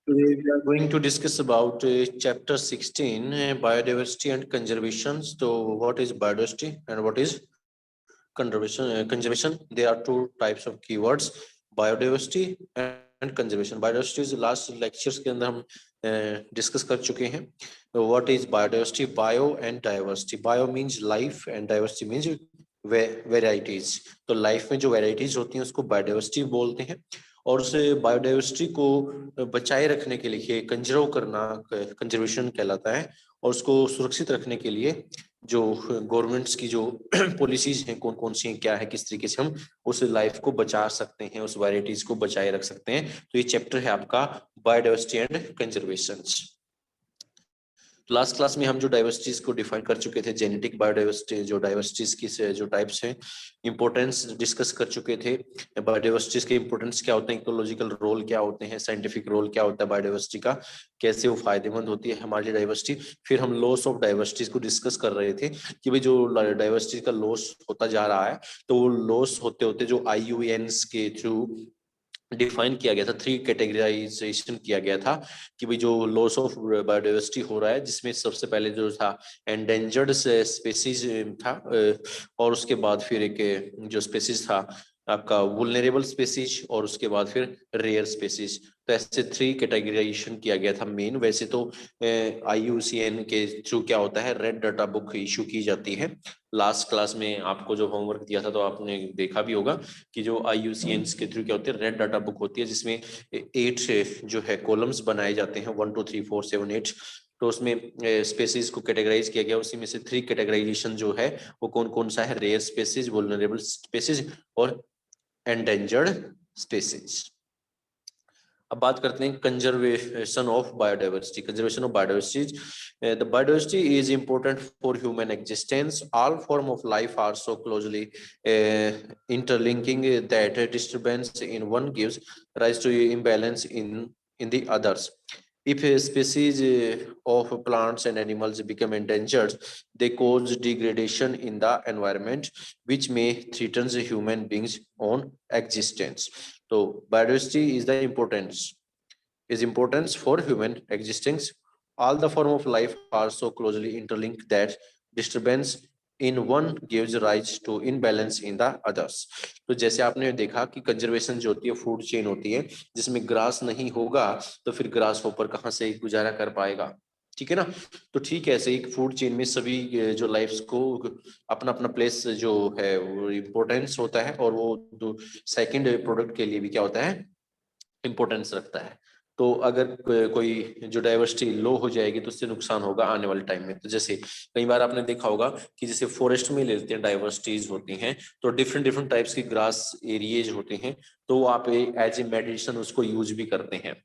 Today we are going to discuss about chapter 16, biodiversity and conservation. So what is biodiversity and what is conservation? There are two types of keywords, biodiversity and conservation. Biodiversity is last lectures के अंदर हम discuss कर चुके हैं. What is biodiversity? Bio and diversity. Bio means life and diversity means varieties. तो life में जो varieties होती हैं उसको बायोडाइवर्सिटी बोलते हैं. और उस बायोडाइवर्सिटी को बचाए रखने के लिए कंजर्व करना कंजर्वेशन कहलाता है. और उसको सुरक्षित रखने के लिए जो गवर्नमेंट्स की जो पॉलिसीज हैं कौन कौन सी हैं, क्या है, किस तरीके से हम उस लाइफ को बचा सकते हैं, उस वेराइटीज को बचाए रख सकते हैं. तो ये चैप्टर है आपका biodiversity and conservation. Last class में हम जो डाइवर्सिटीज को डिफाइन कर चुके थे, जेनेटिक बायोडाइवर्सिटी, जो डाइवर्सिटीज की जो टाइप्स हैं, इंपॉर्टेंस डिस्कस कर चुके थे. बायोडाइवर्सिटीज के इंपॉर्टेंस क्या होते हैं, इकोलॉजिकल रोल क्या होते हैं, साइंटिफिक रोल क्या होता है बायोडाइवर्सिटी का, कैसे वो फायदेमंद होती है हमारे लिए डाइवर्सिटी. फिर हम लॉस ऑफ डाइवर्सिटीज को डिस्कस कर रहे थे कि भाई जो डाइवर्सिटी का लॉस होता जा रहा है, तो वो लॉस होते होते जो IUCN के थ्रू डिफाइन किया गया था, 3 कैटेगराइजेशन किया गया था कि भाई जो लॉस ऑफ बायोडाइवर्सिटी हो रहा है, जिसमें सबसे पहले जो था एंडेंजर्ड स्पेसीज था, और उसके बाद फिर एक जो स्पेसीज था आपका वुल्नरेबल स्पेसीज, और उसके बाद फिर रेयर स्पेसीज. तो ऐसे 3 कैटेगराइजेशन किया गया था मेन. वैसे तो IUCN के थ्रू क्या होता है, रेड डाटा बुक इशू की जाती है. लास्ट क्लास में आपको जो होमवर्क दिया था तो आपने देखा भी होगा कि जो IUCN के थ्रू क्या होती है, रेड डाटा बुक होती है, जिसमें 8 जो है कॉलम्स बनाए जाते हैं, 1 2 3 4 7 8. तो उसमें स्पेसीज को कैटेगराइज किया गया. उसी में से 3 कैटेगराइजेशन जो है वो कौन कौन सा है, रेयर स्पेसीज, वुल्नरेबल स्पेसीज और एंडेंजर्ड स्पेसीज. अब बात करते हैं conservation of biodiversity. Conservation of biodiversity. The biodiversity is important for human existence. All form of life are so closely interlinking that disturbance in one gives rise to imbalance in the others. If a species of plants and animals become endangered, they cause degradation in the environment, which may threaten the human beings' own existence. So biodiversity is importance for human existence. All the form of life are so closely interlinked that disturbance in one gives rise to imbalance in the others. तो जैसे आपने देखा कि conservation जो होती है food chain होती है, जिसमें ग्रास नहीं होगा तो फिर ग्रास होपर कहाँ से गुजारा कर पाएगा, ठीक है ना. तो ठीक है, ऐसे एक फूड चेन में सभी जो लाइफ्स को अपना अपना प्लेस जो है वो इम्पोर्टेंस होता है, और वो सेकंड प्रोडक्ट के लिए भी क्या होता है, इम्पोर्टेंस रखता है. तो अगर कोई जो डाइवर्सिटी लो हो जाएगी तो उससे नुकसान होगा आने वाले टाइम में. तो जैसे कई बार आपने देखा होगा कि जैसे फॉरेस्ट में लेते हैं डाइवर्सिटीज होती हैं, तो डिफरेंट डिफरेंट टाइप्स की ग्रास एरियाज होते हैं, तो वो आप एज ए मेडिसिन उसको यूज भी करते हैं.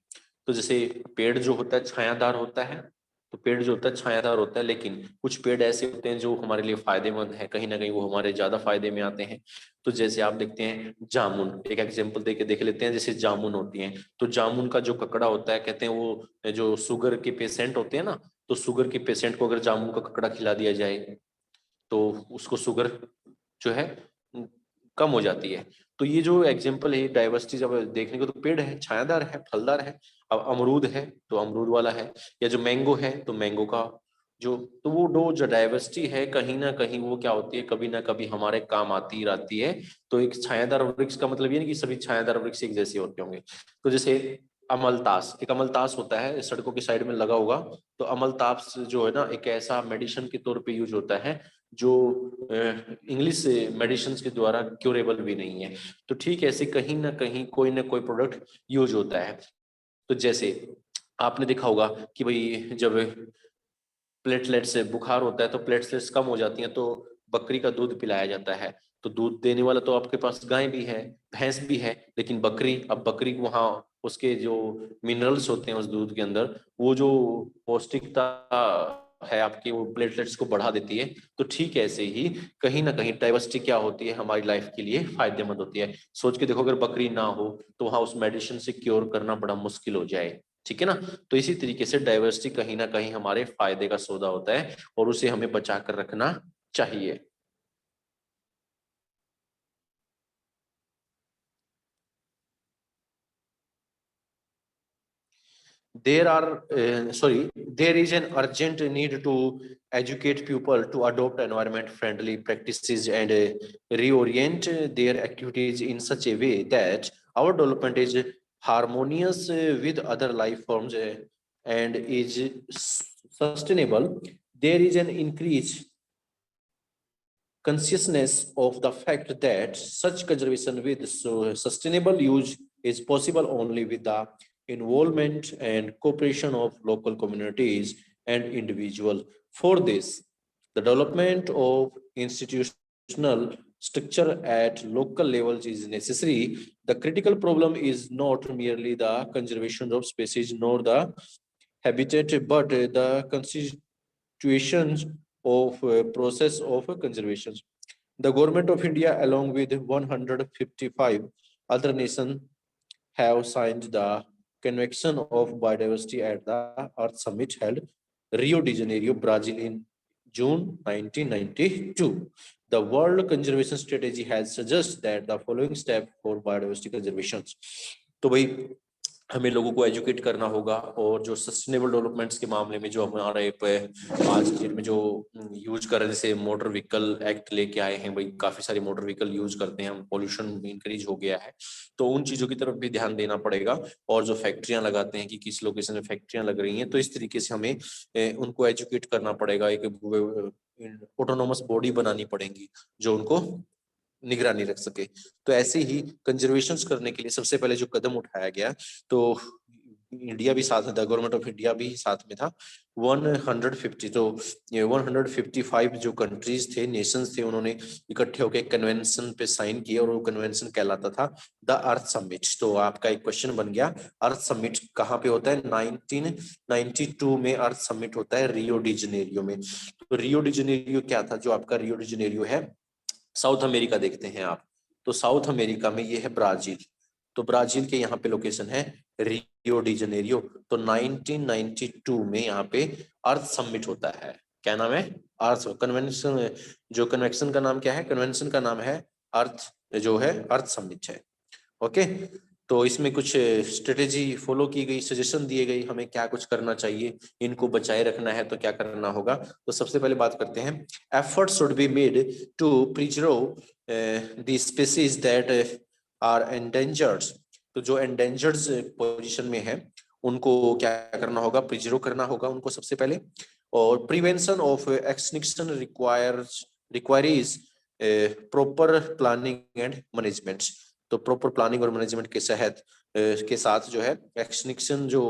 तो जैसे पेड़ जो होता है छायादार होता है, तो पेड़ जो होता है छायादार होता है, लेकिन कुछ पेड़ ऐसे होते हैं जो हमारे लिए फायदेमंद है, कहीं ना कहीं वो हमारे ज्यादा फायदे में आते हैं. तो जैसे आप देखते हैं जामुन, एक एग्जांपल दे के देख लेते हैं. जैसे जामुन होती हैं, तो जामुन का जो ककड़ा होता है, कहते हैं वो जो शुगर के पेशेंट होते हैं ना, तो शुगर के पेशेंट को अगर जामुन का ककड़ा खिला दिया जाए तो उसको शुगर जो है कम हो जाती है. तो ये जो एग्जांपल है डाइवर्सिटी जब देखने को, तो पेड़ है छायादार है, फलदार है. अब अमरूद है तो अमरूद वाला है, या जो मैंगो है तो मैंगो का जो, तो वो जो डाइवर्सिटी है कहीं ना कहीं वो क्या होती है, कभी ना कभी हमारे काम आती रहती है. तो एक छायादार वृक्ष का मतलब ये नहीं कि सभी छायादार वृक्ष एक जैसे होते होंगे. तो जैसे अमलतास, एक अमलतास होता है सड़कों की साइड में लगा होगा. तो अमलतास जो है ना, एक ऐसा मेडिसिन के तौर पे यूज होता है जो इंग्लिश मेडिसिन के द्वारा क्यूरेबल भी नहीं है. तो ठीक है, ऐसे कहीं ना कोई प्रोडक्ट यूज होता है. तो जैसे आपने देखा होगा कि भाई जब प्लेटलेट से बुखार होता है तो प्लेटलेट्स कम हो जाती हैं, तो बकरी का दूध पिलाया जाता है. तो दूध देने वाला तो आपके पास गाय भी है, भैंस भी है, लेकिन बकरी, अब बकरी वहाँ उसके जो मिनरल्स होते हैं उस दूध के अंदर, वो जो पौष्टिकता है आपके, वो प्लेटलेट्स को बढ़ा देती है. तो ठीक है, ऐसे ही कहीं ना कहीं डाइवर्सिटी क्या होती है, हमारी लाइफ के लिए फायदेमंद होती है. सोच के देखो, अगर बकरी ना हो तो वहां उस मेडिसिन से क्योर करना बड़ा मुश्किल हो जाए, ठीक है ना. तो इसी तरीके से डाइवर्सिटी कहीं ना कहीं हमारे फायदे का सौदा होता है, और उसे हमें बचा कर रखना चाहिए. there is an urgent need to educate people to adopt environment friendly practices and reorient their activities in such a way that our development is harmonious with other life forms and is sustainable. There is an increase consciousness of the fact that such conservation with sustainable use is possible only with the involvement and cooperation of local communities and individuals. For this, the development of institutional structure at local levels is necessary. The critical problem is not merely the conservation of species nor the habitat, but the constitutions of process of conservation. The government of India, along with 155 other nations, have signed the Convention of Biodiversity at the Earth Summit held Rio de Janeiro, Brazil in June 1992. The World Conservation Strategy has suggested that the following step for biodiversity conservation. तो भाई हमें लोगों को educate करना होगा और जो sustainable developments के मामले में जो हमारे आज के डेट में जो यूज कर रहे हैं, जैसे मोटर व्हीकल एक्ट लेके आए हैं, भाई काफी सारे मोटर व्हीकल यूज करते हैं हम, पोल्यूशन इंक्रीज हो गया है, तो उन चीजों की तरफ भी ध्यान देना पड़ेगा। और जो फैक्ट्रियां लगाते हैं कि किस लोकेशन में फैक्ट्रियां लग रही हैं, तो इस तरीके से हमें उनको एजुकेट करना पड़ेगा। एक ऑटोनोमस बॉडी बनानी पड़ेगी जो उनको निगरानी रख सके। तो ऐसे ही कंजर्वेशन करने के लिए सबसे पहले जो कदम उठाया गया, तो इंडिया भी साथ था, गवर्नमेंट ऑफ इंडिया भी साथ में था। 150 तो 155 जो कंट्रीज थे, नेशंस थे, उन्होंने इकट्ठे होकर कन्वेंशन पे साइन किया और वो कन्वेंशन कहलाता था द अर्थ समिट। तो आपका एक क्वेश्चन बन गया, अर्थ समिट कहाँ पे होता है? 1992 में अर्थ समिट होता है रियो डी जनेरियो में। तो रियो डी जनेरियो क्या था? जो आपका रियो डी जनेरियो है साउथ अमेरिका देखते हैं आप, तो साउथ अमेरिका में ये है ब्राजील। तो ब्राजील के यहाँ पे लोकेशन है रियो डी जनेरियो। तो 1992 में यहाँ पे अर्थ समिट होता है। क्या नाम है? अर्थ कन्वेंशन। जो कन्वेंशन का नाम क्या है? कन्वेंशन का नाम है अर्थ, जो है अर्थ समिट है। ओके, तो इसमें कुछ स्ट्रेटेजी फॉलो की गई, सजेशन दिए गई हमें क्या कुछ करना चाहिए, इनको बचाए रखना है तो क्या करना होगा। तो सबसे पहले बात करते हैं, effort should be made to preserve the species that are endangered. तो जो एंडेंजर्ड पोजीशन में है उनको क्या करना होगा? प्रिजर्व करना होगा उनको सबसे पहले। और prevention of extinction requires proper planning and management. तो प्रॉपर प्लानिंग और मैनेजमेंट के साथ जो है एक्सटिंक्शन जो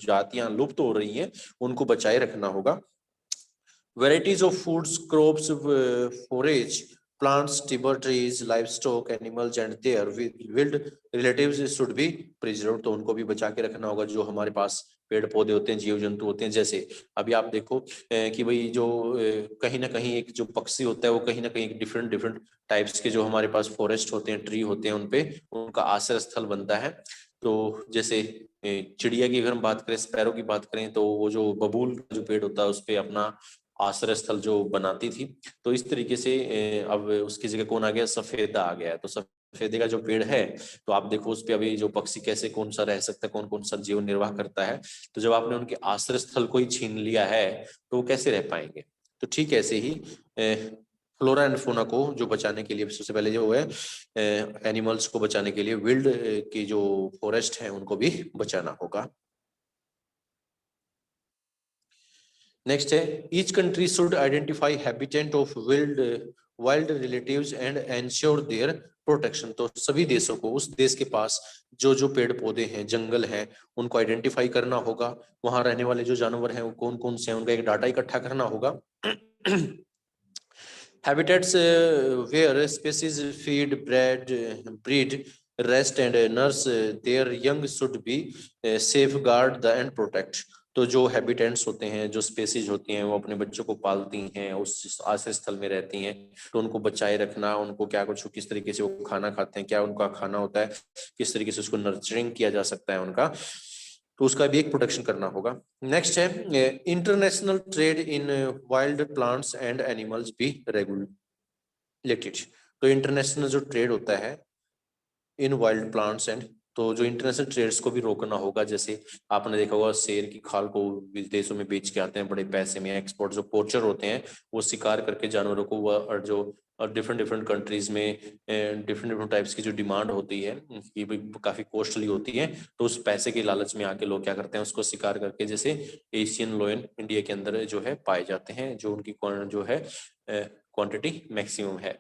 जातियां लुप्त हो रही हैं उनको बचाए रखना होगा। Varieties of foods, crops, forage, plants, timber trees, livestock, animals and their wild relatives should be preserved. तो उनको भी बचा के रखना होगा। जो हमारे पास पेड़ पौधे होते हैं, जीव जंतु होते हैं, जैसे अभी आप देखो कि भाई जो कहीं ना कहीं एक जो पक्षी होता है वो कहीं ना कहीं डिफरेंट टाइप्स के जो हमारे पास फॉरेस्ट होते हैं, ट्री होते हैं, उनपे उनका आश्रय स्थल बनता है। तो जैसे चिड़िया की अगर हम बात करें, स्पैरो की बात करें, तो वो जो बबूल का जो पेड़ होता है उस पे अपना आश्रय स्थल जो बनाती थी। तो इस तरीके से अब उसकी जगह कौन आ गया? सफेदा आ गया है। तो सफेदे का जो पेड़ है, तो आप देखो उस पे अभी जो पक्षी कैसे कौन सा रह सकता है, कौन कौन सा जीवन निर्वाह करता है। तो जब आपने उनके आश्रय स्थल को ही छीन लिया है तो वो कैसे रह पाएंगे? तो ठीक ऐसे ही फ्लोरा एंड फोना को जो बचाने के लिए सबसे पहले जो है एनिमल्स को बचाने के लिए विल्ड की जो फॉरेस्ट है उनको भी बचाना होगा। नेक्स्ट है, each country should identify habitat of wild relatives and ensure there protection. तो सभी देशों को उस देश के पास जो जो पेड़ पौधे हैं, जंगल हैं, उनको आइडेंटिफाई करना होगा। वहां रहने वाले जो जानवर हैं वो कौन कौन से हैं, उनका एक डाटा इकट्ठा करना होगा। Habitats where species feed, breed, rest and nurse their young should be safeguard the and protect। तो जो हैबिटेंट्स होते हैं, जो स्पेसीज होती हैं, वो अपने बच्चों को पालती हैं, उस आश्रय स्थल में रहती हैं, तो उनको बचाए रखना, उनको क्या कुछ किस तरीके से वो खाना खाते हैं, क्या उनका खाना होता है, किस तरीके से उसको नर्चरिंग किया जा सकता है उनका, तो उसका भी एक प्रोटेक्शन करना होगा। नेक्स्ट है, international trade in wild plants and animals भी रेगुलेटेड। तो इंटरनेशनल जो ट्रेड होता है इन वाइल्ड प्लांट्स एंड तो जो इंटरनेशनल ट्रेड्स को भी रोकना होगा, जैसे आपने देखा होगा शेर की खाल को विदेशों में बेच के आते हैं बड़े पैसे में, एक्सपोर्ट जो पोर्चर होते हैं वो शिकार करके जानवरों को, वह और जो डिफरेंट डिफरेंट कंट्रीज में डिफरेंट डिफरेंट टाइप्स की जो डिमांड होती है कि भाई काफी कॉस्टली होती है, तो उस पैसे के लालच में आके लोग क्या करते हैं उसको शिकार करके, जैसे एशियन लोयन इंडिया के अंदर जो है पाए जाते हैं, जो उनकी जो है क्वांटिटी मैक्सिमम है।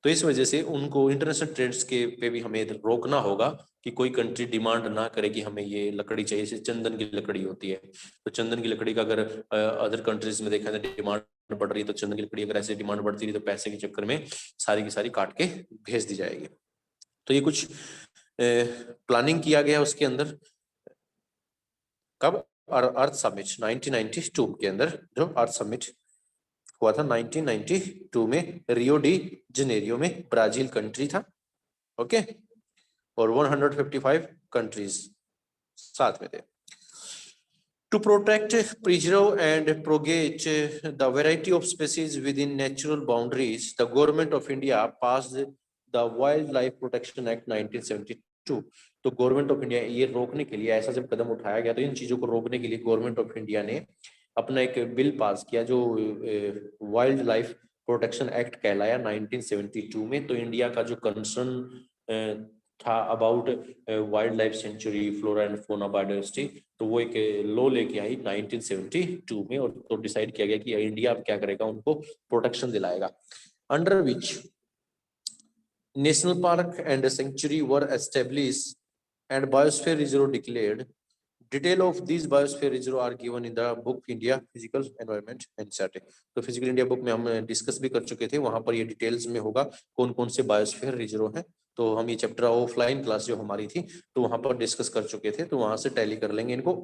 तो इस वजह से उनको इंटरनेशनल ट्रेड्स के पे भी हमें रोकना होगा कि कोई कंट्री डिमांड ना करे कि हमें ये लकड़ी चाहिए, जैसे चंदन की लकड़ी होती है, तो चंदन की लकड़ी का अगर अदर कंट्रीज में देखा जाए डिमांड बढ़ रही है, तो चंदन की लकड़ी अगर ऐसे डिमांड बढ़ती रही तो पैसे के चक्कर में सारी की सारी काट के भेज दी जाएगी। तो ये कुछ प्लानिंग किया गया उसके अंदर, कब? अर्थ समिट 1992 के अंदर, जो अर्थ समिट हुआ था 1992 में रियो डी जनेरियो में, ब्राजील कंट्री था। ओके, और 155 कंट्रीज साथ में थे। To protect, preserve, and propagate the variety of species within natural boundaries, the Government of India passed the Wildlife Protection Act 1972. तो गवर्नमेंट ऑफ इंडिया ये रोकने के लिए, ऐसा जब कदम उठाया गया तो इन चीजों को रोकने के लिए गवर्नमेंट ऑफ इंडिया ने अपना एक बिल पास किया जो वाइल्ड लाइफ प्रोटेक्शन एक्ट कहलाया 1972 में। तो इंडिया का जो कंसर्न था about wild life century, flora and fauna, biodiversity, तो वो एक लॉ लेके आई 1972 में, और तो डिसाइड किया गया कि इंडिया अब क्या करेगा, उनको प्रोटेक्शन दिलाएगा, under which national park and sanctuary were established and biosphere reserve declared. Detail of these biosphere reserve are given in the book India Physical Environment NCERT। तो फिजिकल इंडिया बुक में हम discuss भी कर चुके थे, वहां पर ये डिटेल्स में होगा कौन कौन से बायोस्फीयर रिजर्व हैं। तो हम ये चैप्टर ऑफलाइन क्लास जो हमारी थी तो वहां पर डिस्कस कर चुके थे, तो वहां से टैली कर लेंगे इनको।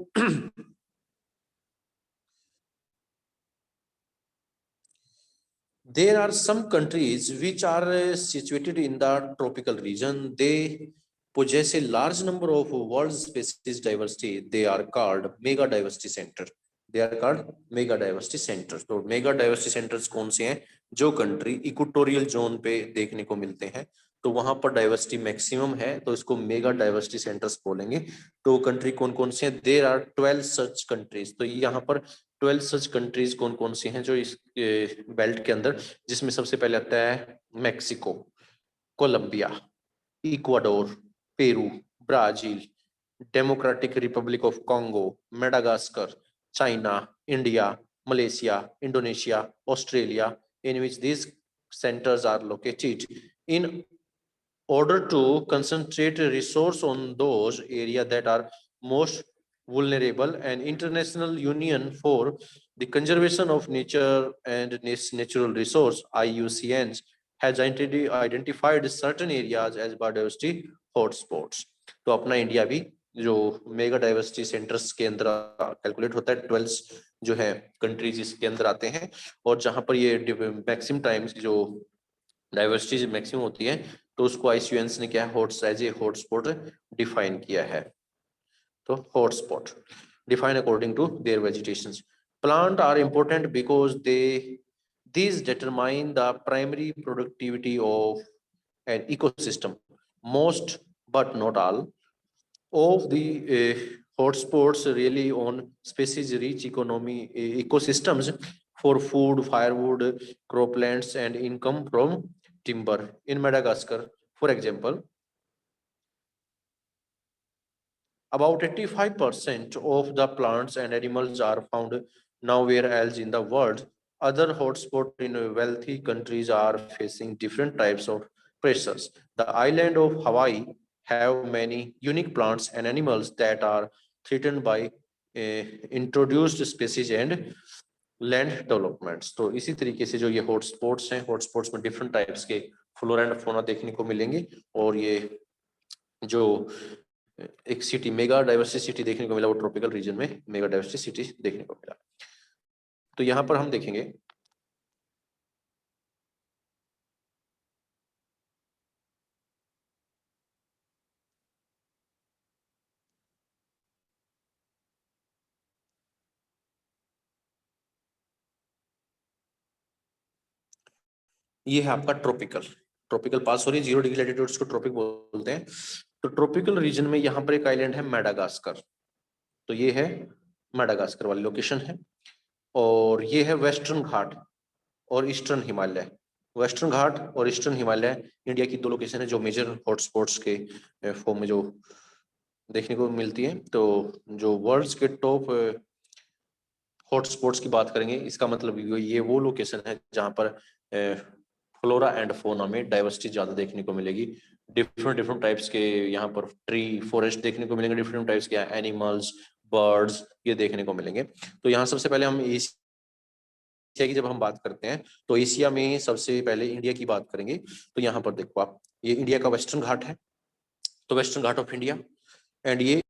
There are some countries which are situated in the tropical region. They possess a large number of world species diversity. They are called mega diversity center. They are called mega diversity centers. तो mega diversity centres कौन से हैं? जो country equatorial zone पे देखने को मिलते हैं, तो वहां पर डाइवर्सिटी मैक्सिमम है, तो इसको मेगा डाइवर्सिटी सेंटर्स बोलेंगे। तो कंट्री कौन कौन से हैं? There are 12 such countries. तो यहाँ पर 12 सच कंट्रीज कौन कौन सी हैं जो इस बेल्ट के अंदर, जिसमें सबसे पहले आता है Mexico, Colombia, Ecuador, Peru, Brazil, Democratic Republic of Congo, Madagascar, China, India, Malaysia, Indonesia, Australia, in which these centers are located in order to concentrate resource on those areas that are most vulnerable. And International Union for the Conservation of Nature and Natural Resource IUCN has identified certain areas as biodiversity hotspots। तो अपना India भी जो mega diversity centres के अंदर calculate होता है, 12 जो है कंट्रीज इसके अंदर आते हैं, और जहां पर ये मैक्सिमम टाइम्स जो डाइवर्सिटी मैक्सिमम होती है, तो उसको आईसीयूएन ने क्या है, हॉटस्पॉट डिफाइन किया है। तो hotspot define according to their vegetations. Plant are important because they these determine the primary productivity of an ecosystem. Most but not all of the hotspots really on species rich economy ecosystems for food, firewood, croplands, and income from timber. In Madagascar, for example, about 85% of the plants and animals are found nowhere else in the world. Other hotspots in wealthy countries are facing different types of pressures. The island of Hawaii have many unique plants and animals that are threatened by introduced species and land developments. तो इसी तरीके से जो ये hotspots हैं, hotspots में different types के flora and fauna देखने को मिलेंगे, और ये जो एक सिटी मेगा डाइवर्सिटी सिटी देखने को मिला वो ट्रॉपिकल रीजन में मेगा डाइवर्सिटी सिटी देखने को मिला। तो यहाँ पर हम देखेंगे ये है आपका ट्रॉपिकल, ट्रॉपिकल पास हो रही है 0 डिग्री लैटिट्यूड्स को ट्रॉपिक बोलते हैं। तो ट्रॉपिकल रीजन में यहाँ पर एक आइलैंड है मेडागास्कर, तो ये है मेडागास्कर वाली लोकेशन है। और ये है वेस्टर्न घाट और ईस्टर्न हिमालय। वेस्टर्न घाट और ईस्टर्न हिमालय इंडिया की दो लोकेशन है जो मेजर हॉटस्पॉट्स के फॉर्म में जो देखने को मिलती है। तो जो वर्ल्ड्स के टॉप हॉटस्पॉट्स की बात करेंगे, इसका मतलब ये वो लोकेशन है जहाँ पर फ्लोरा एंड फोना में डाइवर्सिटी ज्यादा देखने को मिलेगी। डिफरेंट डिफरेंट टाइप्स के यहाँ पर ट्री फॉरेस्ट देखने को मिलेंगे, डिफरेंट टाइप्स के एनिमल्स बर्ड्स ये देखने को मिलेंगे। तो यहाँ सबसे पहले हम एशिया की जब हम बात करते हैं तो एशिया में सबसे पहले इंडिया की बात करेंगे। तो यहाँ पर देखो आप, ये इंडिया का वेस्टर्न घाट है, तो western Ghat of India. And ये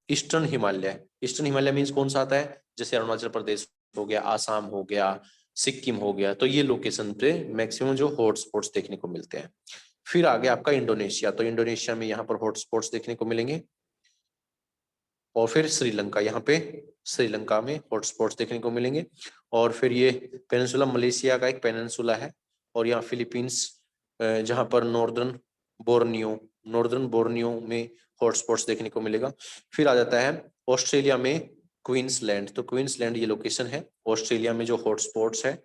eastern Himalaya, eastern Himalaya means कौन सा आता है, जैसे अरुणाचल प्रदेश हो गया, आसाम हो गया, सिक्किम हो गया, तो ये लोकेशन पे मैक्सिमम जो हॉटस्पॉट्स देखने को मिलते हैं। फिर आगे आपका इंडोनेशिया, तो इंडोनेशिया में यहाँ पर हॉटस्पॉट्स देखने को मिलेंगे। और फिर श्रीलंका, यहाँ पे श्रीलंका में हॉटस्पॉट्स देखने को मिलेंगे। और फिर ये पेनिनसुला मलेशिया का एक पेनिनसुला है। और यहाँ फिलीपींस, जहाँ पर नॉर्दर्न बोर्नियो में हॉटस्पॉट्स देखने को मिलेगा। फिर आ जाता है ऑस्ट्रेलिया में क्वींसलैंड, तो क्वींसलैंड ये लोकेशन है ऑस्ट्रेलिया में जो हॉटस्पॉट्स है।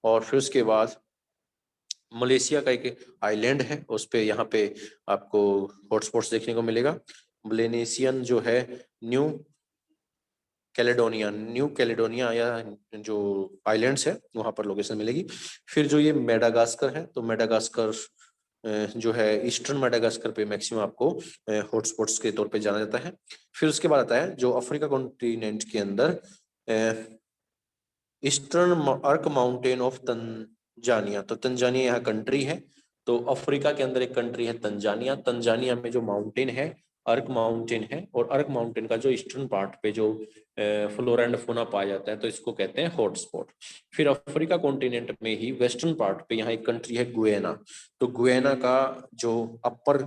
और फिर उसके बाद मलेशिया का एक आइलैंड है, उस पे यहाँ पे आपको हॉटस्पॉट्स देखने को मिलेगा। मलेशियन जो है न्यू कैलेडोनिया या जो आइलैंड्स है वहां पर लोकेशन मिलेगी। फिर जो ये मेडागास्कर है, तो मेडागास्कर जो है ईस्टर्न मेडागास्कर पे मैक्सिमम आपको हॉटस्पॉट्स के तौर पे जाना जाता है। फिर उसके बाद आता है जो अफ्रीका कॉन्टिनेंट के अंदर ईस्टर्न अर्क माउंटेन ऑफ तंजानिया, तो तंजानिया यहाँ कंट्री है। तो अफ्रीका के अंदर एक कंट्री है तंजानिया, तंजानिया में जो माउंटेन है अर्क माउंटेन है। और अर्क माउंटेन का जो ईस्टर्न पार्ट पे जो फ्लोरा एंड फौना पाया जाता है, तो इसको कहते हैं हॉटस्पॉट। फिर अफ्रीका कॉन्टिनेंट में ही वेस्टर्न पार्ट पे यहाँ एक कंट्री है गुयाना, तो गुयाना का जो अपर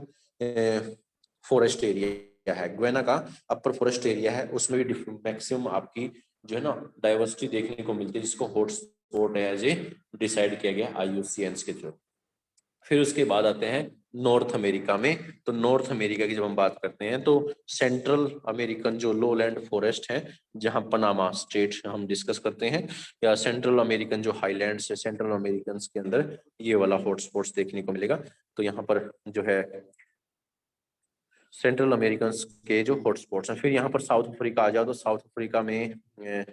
फॉरेस्ट एरिया है, गुयाना का अपर फॉरेस्ट एरिया है, उसमें भी मैक्सिमम आपकी जो है ना डाइवर्सिटी देखने को मिलती है, जिसको हॉटस्पॉट एज ए डिसाइड किया गया IUCN के थ्रू। फिर उसके बाद आते हैं नॉर्थ अमेरिका में, तो नॉर्थ अमेरिका की जब हम बात करते हैं तो सेंट्रल अमेरिकन जो लोलैंड फॉरेस्ट है, जहां पनामा स्टेट हम डिस्कस करते हैं, या सेंट्रल अमेरिकन जो हाईलैंड्स है सेंट्रल अमेरिकन के अंदर ये वाला हॉटस्पॉट्स देखने को मिलेगा। तो यहाँ पर जो है सेंट्रल अमेरिकन के जो हॉटस्पॉट्स हैं। फिर यहाँ पर साउथ अफ्रीका आ जाओ, तो साउथ अफ्रीका में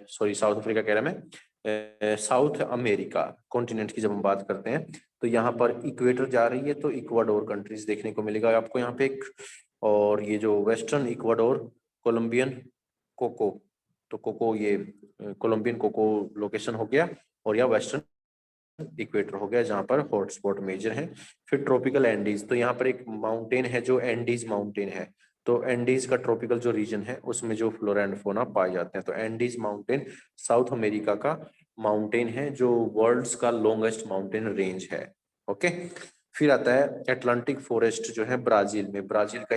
साउथ अफ्रीका कह रहा मैं, साउथ अमेरिका कॉन्टिनेंट की जब हम बात करते हैं तो यहाँ पर इक्वेटर जा रही है, तो इक्वाडोर कंट्रीज देखने को मिलेगा आपको यहाँ पे एक। और ये जो वेस्टर्न इक्वाडोर कोलंबियन कोको, तो कोको ये कोलंबियन कोको लोकेशन हो गया। और यह वेस्टर्न इक्वेटर हो गया जहां पर हॉटस्पॉट मेजर है। फिर ट्रॉपिकल एंडीज, तो यहाँ पर एक माउंटेन है जो एंडीज माउंटेन है, तो एंडीज का ट्रॉपिकल जो रीजन है उसमें जो फ्लोरा एंड फौना पाए जाते हैं। तो एंडीज माउंटेन साउथ अमेरिका का माउंटेन है जो वर्ल्ड्स का लॉन्गेस्ट माउंटेन रेंज है। ओके। फिर आता है अटलांटिक फॉरेस्ट जो है ब्राजील में, ब्राजील का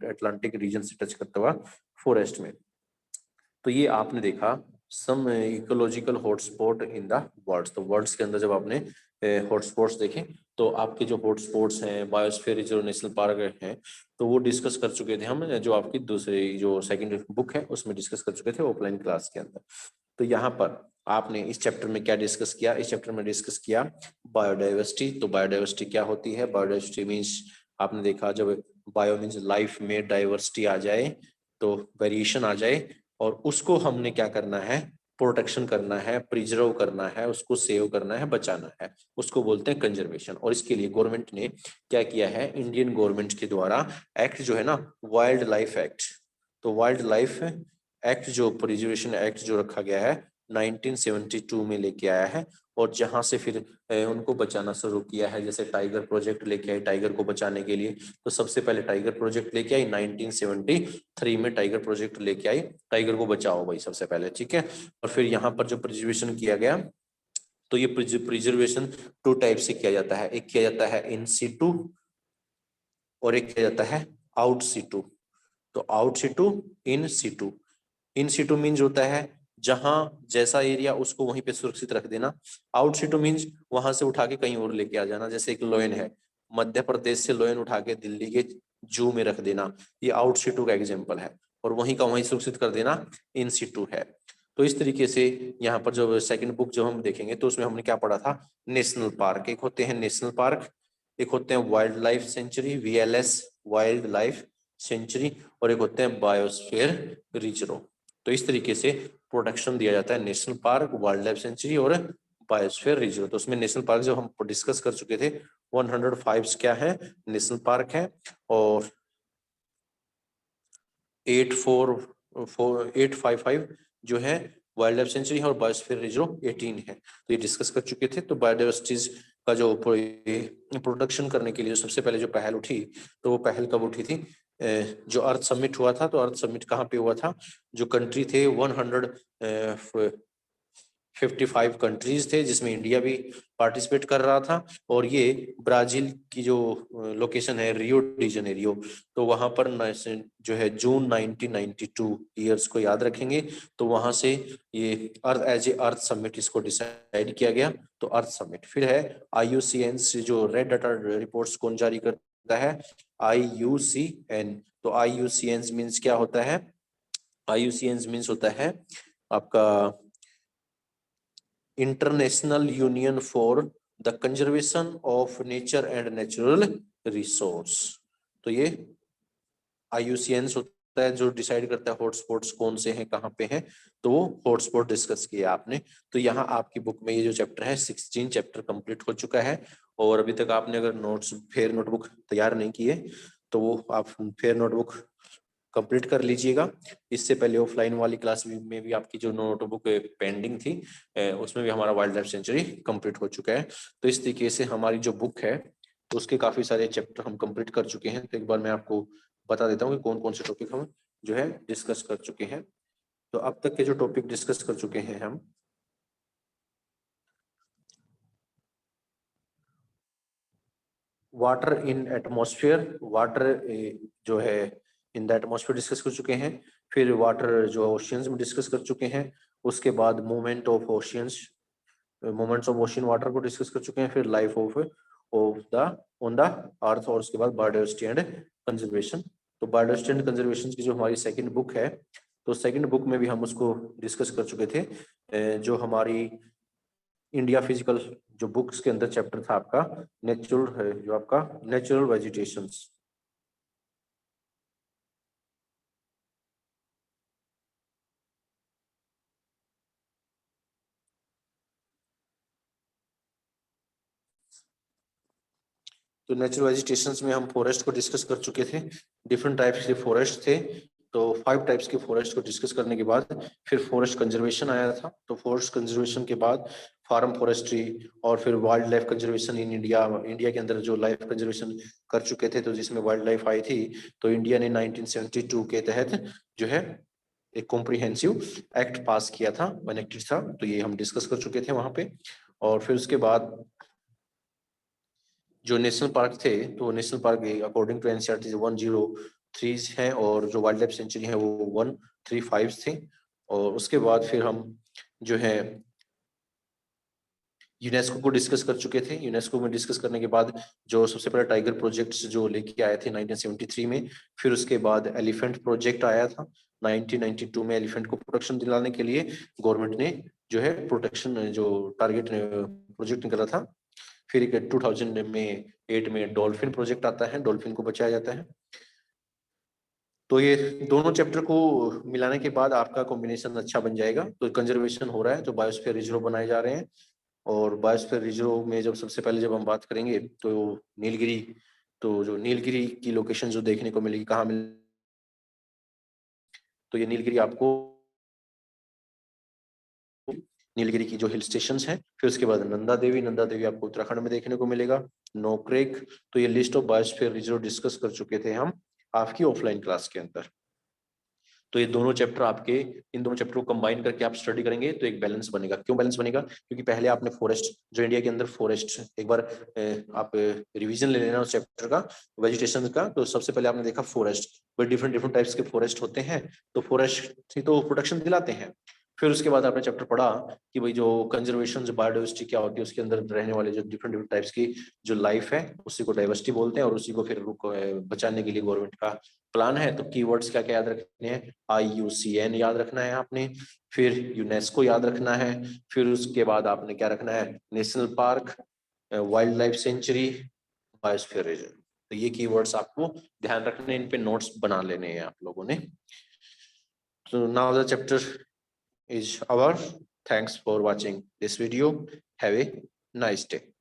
अटलांटिक रीजन से टच करता हुआ फॉरेस्ट में। तो ये आपने देखा some ecological hotspot in the worlds, तो वर्ल्ड्स के अंदर जब आपने हॉटस्पॉट्स देखे तो आपके जो हॉटस्पॉट्स हैं बायोस्फीयर रिजर्व नेशनल पार्क हैं, तो वो डिस्कस कर चुके थे हम, जो आपकी दूसरी जो सेकंड बुक है उसमें डिस्कस कर चुके थे ऑफलाइन क्लास के अंदर। तो यहाँ पर आपने इस चैप्टर में क्या डिस्कस किया, इस चैप्टर में डिस्कस किया बायोडाइवर्सिटी। तो बायोडाइवर्सिटी क्या होती है, बायोडाइवर्सिटी मीन्स आपने देखा जब बायो मीन्स लाइफ में डाइवर्सिटी आ जाए तो वेरिएशन आ जाए, और उसको हमने क्या करना है, प्रोटेक्शन करना है, प्रिजर्व करना है, उसको सेव करना है, बचाना है, उसको बोलते हैं कंजर्वेशन। और इसके लिए गवर्नमेंट ने क्या किया है, इंडियन गवर्नमेंट के द्वारा एक्ट जो है ना वाइल्ड लाइफ एक्ट, तो वाइल्ड लाइफ एक्ट जो प्रिजर्वेशन एक्ट जो रखा गया है 1972 में लेके आया है। और जहां से फिर उनको बचाना शुरू किया है, जैसे टाइगर प्रोजेक्ट लेके आए टाइगर को बचाने के लिए, तो सबसे पहले टाइगर प्रोजेक्ट लेके आई 1973 में, टाइगर प्रोजेक्ट लेके आई, टाइगर को बचाओ भाई सबसे पहले, ठीक है। और फिर यहाँ पर जो प्रिजर्वेशन किया गया, तो ये प्रिजर्वेशन टू टाइप से किया जाता है, एक किया जाता है इन सीटू और एक किया जाता है आउट सीटू। तो out situ, in situ. In situ means होता है जहां जैसा एरिया उसको वहीं पे सुरक्षित रख देना। आउट सीटू मीन्स वहां से उठा के कहीं और लेके आ जाना, जैसे एक लोयन है, मध्य प्रदेश से लोयन उठा के दिल्ली के जू में रख देना, ये आउट सिटू का एग्जाम्पल है, और वहीं का वहीं सुरक्षित कर देना इन सिटू है। तो इस तरीके से यहाँ पर जो सेकंड बुक जो हम देखेंगे तो उसमें हमने क्या पढ़ा था, नेशनल पार्क, एक होते हैं नेशनल पार्क, एक होते हैं wild life century, VLS wild life century, और एक होते हैं बायोस्फीयर रिजर्व। तो इस तरीके से प्रोटेक्शन दिया जाता है national park, wild life century और बायोस्फीयर रिजर्व। तो उसमें नेशनल पार्क जो हम डिस्कस कर चुके थे 105 क्या है नेशनल पार्क है, और 855 जो है वाइल्ड लाइफ सेंचुरी है, और बायोस्फीयर रिजर्व 18 है। तो ये डिस्कस कर चुके थे। तो बायोडाइवर्सिटीज का जो प्रोटेक्शन करने के लिए सबसे पहले जो पहल उठी, तो वो पहल कब उठी थी, जो अर्थ समिट हुआ था। तो अर्थ समिट कहाँ पे हुआ था, जो कंट्री थे 155 कंट्रीज थे, जिसमें इंडिया भी पार्टिसिपेट कर रहा था, और ये ब्राजील की जो लोकेशन है रियो डी जनेरियो, तो वहां पर जो है जून 1992 ईयर्स को याद रखेंगे, तो वहां से ये Earth as a Earth Summit इसको डिसाइड किया गया। तो अर्थ समिट फिर है IUCN से जो रेड डाटा रिपोर्ट्स कौन जारी करता है, IUCN। तो IUCN मीन्स क्या होता है, IUCN मीन्स होता है आपका international union for the conservation of nature and natural resource. तो ये IUCN होता है जो डिसाइड करता है हॉटस्पॉट्स कौन से हैं, कहाँ पे हैं, तो वो हॉटस्पॉट डिस्कस किया आपने। तो यहाँ आपकी बुक में ये जो चैप्टर है 16 चैप्टर कंप्लीट हो चुका है, और अभी तक आपने अगर नोट्स फेयर नोटबुक तैयार नहीं किए तो वो आप फेयर नोटबुक कंप्लीट कर लीजिएगा। इससे पहले ऑफलाइन वाली क्लास में भी आपकी जो नोटबुक पेंडिंग थी उसमें भी हमारा वाइल्ड लाइफ सेंचुरी कंप्लीट हो चुका है। तो इस तरीके से हमारी जो बुक है तो उसके काफी सारे चैप्टर हम कंप्लीट कर चुके हैं। तो एक बार मैं आपको बता देता हूँ कि कौन कौन से टॉपिक हम जो है डिस्कस कर चुके हैं। तो अब तक के जो टॉपिक डिस्कस कर चुके हैं हम, वाटर इन एटमॉस्फेयर, वाटर जो है इन द एटमॉस्फेयर डिस्कस कर चुके हैं। फिर वाटर जो ओशियंस में डिस्कस कर चुके हैं। उसके बाद movement of oceans, moments of ocean water को डिस्कस कर चुके हैं। फिर life of the on the earth, और उसके बाद बायोडाइवर्सिटी एंड कंजर्वेशन। तो बायोडाइवर्सिटी एंड कंजर्वेशन की जो हमारी सेकंड बुक है, तो सेकंड बुक में भी हम उसको डिस्कस कर चुके थे। जो हमारी इंडिया फिजिकल जो बुक्स के अंदर चैप्टर था आपका नेचुरल है, जो आपका नेचुरल वेजिटेशंस। तो नेचुरल वेजिटेशंस में हम फॉरेस्ट को डिस्कस कर चुके थे, डिफरेंट टाइप्स के फॉरेस्ट थे। तो 5 टाइप्स के फॉरेस्ट को डिस्कस करने के बाद फिर फॉरेस्ट कंजर्वेशन आया था। तो फॉरेस्ट कंजर्वेशन के बाद फार्म फॉरेस्ट्री, और फिर wild life conservation in India, India के अंदर जो लाइफ कंजर्वेशन कर चुके थे, तो जिसमें वाइल्ड लाइफ आई थी। तो इंडिया ने 1972 के तहत जो है एक कॉम्प्रिहेंसिव एक्ट पास किया था, एनेक्टेड था। तो ये हम डिस्कस कर चुके थे वहां पे। और फिर उसके बाद जो नेशनल पार्क थे, तो national park according to NCERT 103 है, और जो वाइल्ड लाइफ सेंचुरी है वो 135 थे। और उसके बाद फिर हम जो है यूनेस्को को डिस्कस कर चुके थे। यूनेस्को में डिस्कस करने के बाद जो सबसे पहले टाइगर प्रोजेक्ट्स जो लेके आए थे 1973 में, फिर उसके बाद एलिफेंट प्रोजेक्ट आया था 1992 में। एलिफेंट को प्रोटेक्शन दिलाने के लिए गवर्नमेंट ने जो है प्रोटेक्शन जो टारगेट प्रोजेक्ट निकाला था। फिर एक 2008 में डॉल्फिन प्रोजेक्ट आता है, डॉल्फिन को बचाया जाता है। तो ये दोनों चैप्टर को मिलाने के बाद आपका कॉम्बिनेशन अच्छा बन जाएगा। तो कंजर्वेशन हो रहा है, तो बायोस्फीयर रिजर्व बनाए जा रहे हैं। और बायोस्फीयर रिजर्व में जब सबसे पहले जब हम बात करेंगे तो नीलगिरी, तो जो नीलगिरी की लोकेशन जो देखने को मिलेगी, कहाँ मिल, तो ये नीलगिरी आपको नीलगिरी की जो हिल स्टेशन है। फिर उसके बाद नंदा देवी, नंदा देवी आपको उत्तराखंड में देखने को मिलेगा। नोक्रेक। तो ये list of biosphere reserve discuss कर चुके थे हम आपकी ऑफलाइन क्लास के अंदर। तो ये दोनों चैप्टर आपके, इन दोनों चैप्टर को कंबाइन करके आप स्टडी करेंगे तो एक बैलेंस बनेगा। क्यों बैलेंस बनेगा, क्योंकि पहले आपने फॉरेस्ट जो इंडिया के अंदर फॉरेस्ट एक बार आप रिवीजन ले लेना उस चैप्टर का, वेजिटेशन का। तो सबसे पहले आपने देखा फॉरेस्ट, डिफरेंट डिफरेंट टाइप्स के फॉरेस्ट होते हैं। तो फॉरेस्ट ही तो प्रोटेक्शन दिलाते हैं। फिर उसके बाद आपने चैप्टर पढ़ा कि भाई जो कंजर्वेशन, जो बायोडाइवर्सिटी क्या होती है, उसके अंदर रहने वाले जो डिफरेंट डिफरेंट टाइप्स की जो लाइफ है उसी को डाइवर्सिटी बोलते हैं, और उसी को फिर बचाने के लिए गवर्नमेंट का प्लान है। तो कीवर्ड्स क्या क्या याद रखने हैं? IUCN याद रखना है आपने, फिर यूनेस्को याद रखना है, फिर उसके बाद आपने क्या रखना है? National park, wild life sanctuary, biosphere region. तो ये कीवर्ड्स आपको ध्यान रखने, इन पे नोट्स बना लेने हैं आप लोगों ने। So now the chapter is over. Thanks for watching this video. Have a nice day.